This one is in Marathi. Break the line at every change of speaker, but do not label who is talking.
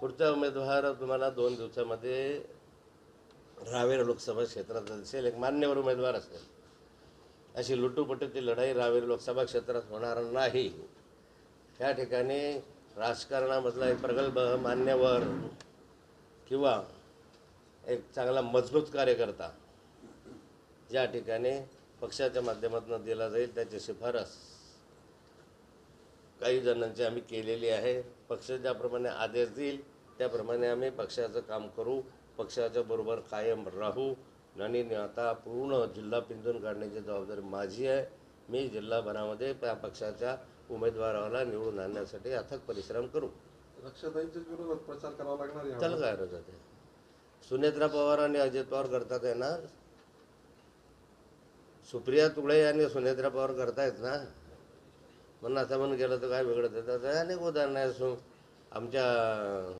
पुढचा उमेदवार तुम्हाला 2 दिवसामध्ये रावेर लोकसभा क्षेत्रात असेल, एक मान्यवर उमेदवार असेल. अशी लुटूपुटूची लढाई रावेर लोकसभा क्षेत्रात होणार नाही. त्या ठिकाणी राजकारणामधला एक प्रगल्भ मान्यवर किंवा एक चांगला मजबूत कार्यकर्ता ज्या ठिकाणी पक्षाच्या माध्यमातून दिला जाईल त्याची शिफारस काही जणांची आम्ही केलेली आहे. पक्ष ज्याप्रमाणे आदेश देईल त्याप्रमाणे आम्ही पक्षाचं काम करू, पक्षाच्या बरोबर कायम राहू. आणि आता पूर्ण जिल्हा पिंजून काढण्याची जबाबदारी माझी आहे. मी जिल्हाभरामध्ये त्या पक्षाच्या उमेदवाराला निवडून आणण्यासाठी अथक परिश्रम करू.
रक्षाताईंच्या विरोधात प्रचार करावा लागणार आहे.
त्याला काय अर्थ आहे? सुनेत्रा पवार आणि अजित पवार करतात आहे ना, सुप्रिया तुळे आणि सुनेत्रा पवार करतायत ना. म्हणून असं म्हणून गेलं तर काय बिघडत आहे? अनेक उदाहरणं आहे. आमच्या